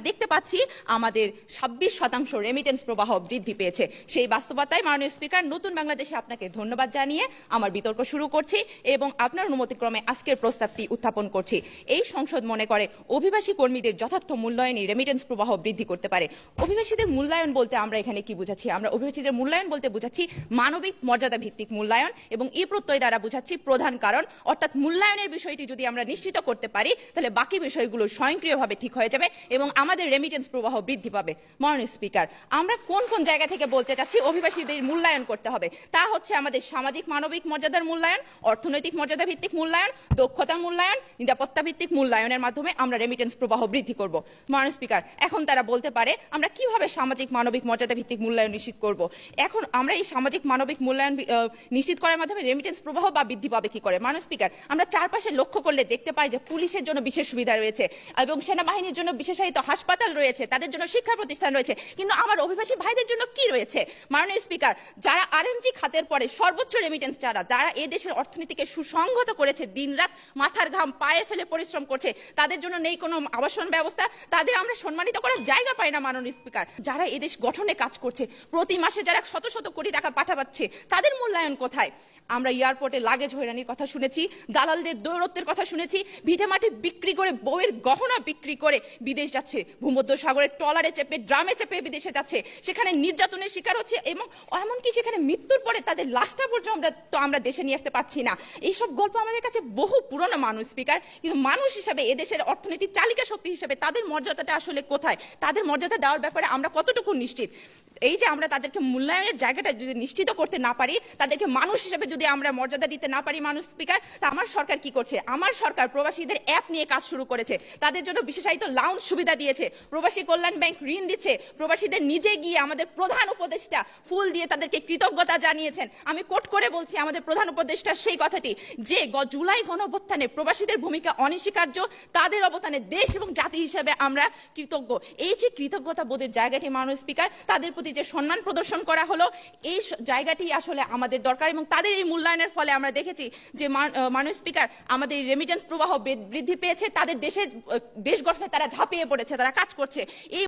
দেখতে পাচ্ছি আমাদের 26% রেমিটেন্স প্রবাহ বৃদ্ধি পেয়েছে। সেই বাস্তবতায় মাননীয় স্পিকার, নতুন বাংলাদেশে আপনাকে ধন্যবাদ জানিয়ে আমার বিতর্ক শুরু করছি এবং আপনার অনুমতিক্রমে আজকের প্রস্তাবটি উত্থাপন করছি। এই সংসদ মনে করে অভিবাসী কর্মীদের যথার্থ মূল্যায়নই রেমিটেন্স প্রবাহ বৃদ্ধি করতে পারে। অভিবাসীদের মূল্যায়ন বলতে আমরা এখানে কি বুঝাচ্ছি? আমরা অভিবাসীদের মূল্যায়ন বলতে বুঝাচ্ছি মানবিক মর্যাদা ভিত্তিক মূল্যায়ন এবং এই প্রত্যয় দ্বারা বুঝাচ্ছি প্রধান কারণ, অর্থাৎ মূল্যায়নের বিষয়টি যদি আমরা নিশ্চিত করতে পারি তাহলে বাকি বিষয়গুলো স্বয়ংক্রিয়ভাবে ঠিক হয়ে যাবে এবং আমাদের রেমিটেন্স প্রবাহ বৃদ্ধি পাবে। মাননীয় স্পিকার, আমরা কোন কোন জায়গা থেকে বলতে চাচ্ছি অভিবাসীদের মূল্যায়ন করতে হবে? তা হচ্ছে আমাদের সামাজিক মানবিক মর্যাদার মূল্যায়ন, অর্থনৈতিক মর্যাদা ভিত্তিক মূল্যায়ন, দক্ষতা মূল্যায়ন, নিরাপত্তা ভিত্তিক মূল্যায়নের মাধ্যমে আমরা রেমিটেন্স প্রবাহ বৃদ্ধি করব। মাননীয় স্পিকার, এখন তারা বলতে পারে আমরা কিভাবে সামাজিক মানবিক মর্যাদা ভিত্তিক মূল্যায়ন নিশ্চিত করব? এখন আমরা এই সামাজিক মানবিক মূল্যায়ন নিশ্চিত করার মাধ্যমে রেমিটেন্স প্রবাহ বা বৃদ্ধি পাবে কি করে? মাননীয় স্পিকার, আমরা চারপাশে লক্ষ্য করলে দেখতে পাই যে পুলিশের জন্য বিশেষ সুবিধা রয়েছে এবং সেনাবাহিনীর জন্য বিশেষায়িত হাসপাতাল রয়েছে, তাদের জন্য শিক্ষা প্রতিষ্ঠান রয়েছে, কিন্তু আমার অভিবাসী ভাইদের জন্য কি রয়েছে? মাননীয় স্পিকার, যারা আরএমজি খাতের পরে সর্বোচ্চ রেমিটেন্স যারা এই দেশের অর্থনীতিকে সুসংহত করেছে, দিনরাত মাথার ঘাম পায়ে ফেলে পরিশ্রম করছে, তাদের জন্য নেই কোনো আবাসন ব্যবস্থা, তাদের আমরা সম্মানিত করার জায়গা পাই না। মাননীয় স্পিকার, যারা এদেশ গঠনে কাজ করছে, প্রতি মাসে যারা শত শত কোটি টাকা পাঠাচ্ছে, তাদের মূল্যায়ন কোথায়? আমরা এয়ারপোর্টে লাগেজ হয়রানির কথা শুনেছি, দালালদের দৌরত্বের কথা শুনেছি, ভিটে মাটি বিক্রি করে, বউয়ের গহনা বিক্রি করে বিদেশ যাচ্ছে, ভূমধ্য সাগরের ট্রলারে চেপে, ড্রামে চেপে বিদেশে যাচ্ছে, সেখানে নির্যাতনের শিকার হচ্ছে এবং এমনকি সেখানে মৃত্যুর পরে তাদের লাশটা পর্যন্ত আমরা দেশে নিয়ে আসতে পারছি না। এইসব গল্প আমাদের কাছে বহু পুরনো। মানুষ স্পিকার, কিন্তু মানুষ হিসাবে এদেশের অর্থনীতির চালিকা শক্তি হিসেবে তাদের মর্যাদাটা আসলে কোথায়? তাদের মর্যাদা দেওয়ার ব্যাপারে আমরা কতটুকু নিশ্চিত? এই যে আমরা তাদেরকে মূল্যায়নের জায়গাটা যদি নিশ্চিত করতে না পারি, তাদেরকে মানুষ হিসেবে যদি আমরা মর্যাদা দিতে না পারি, মানুষ স্পিকার, তা আমার সরকার কি করছে? আমার সরকার প্রবাসীদের অ্যাপ নিয়ে কাজ শুরু করেছে, তাদের জন্য বিশেষায়িত লাউঞ্জ সুবিধা দিয়েছে, প্রবাসী কল্যাণ ব্যাংক ঋণ দিচ্ছে, প্রবাসীদের নিজে গিয়ে আমাদের প্রধান উপদেষ্টা ফুল দিয়ে তাদেরকে কৃতজ্ঞতা জানিয়েছেন। আমি কোট করে বলছি আমাদের প্রধান উপদেষ্টার সেই কথাটি যে জুলাই গণঅভ্যুত্থানে প্রবাসীদের ভূমিকা অনস্বীকার্য, তাদের অবদানে দেশ এবং জাতি হিসেবে আমরা কৃতজ্ঞ। এই যে কৃতজ্ঞতা বোধের জায়গাটি মাননীয় স্পিকার, তাদের প্রতি যে সম্মান প্রদর্শন করা হলো, এই জায়গাটি আসলে আমাদের দরকার এবং তাদের এই মূল্যায়নের ফলে আমরা দেখেছি যে মাননীয় স্পিকার, আমাদের রেমিটেন্স প্রবাহ বৃদ্ধি পেয়েছে, তাদের দেশ গঠনে তারা ঝাঁপিয়ে পড়েছে, তারা কাজ করছে। এই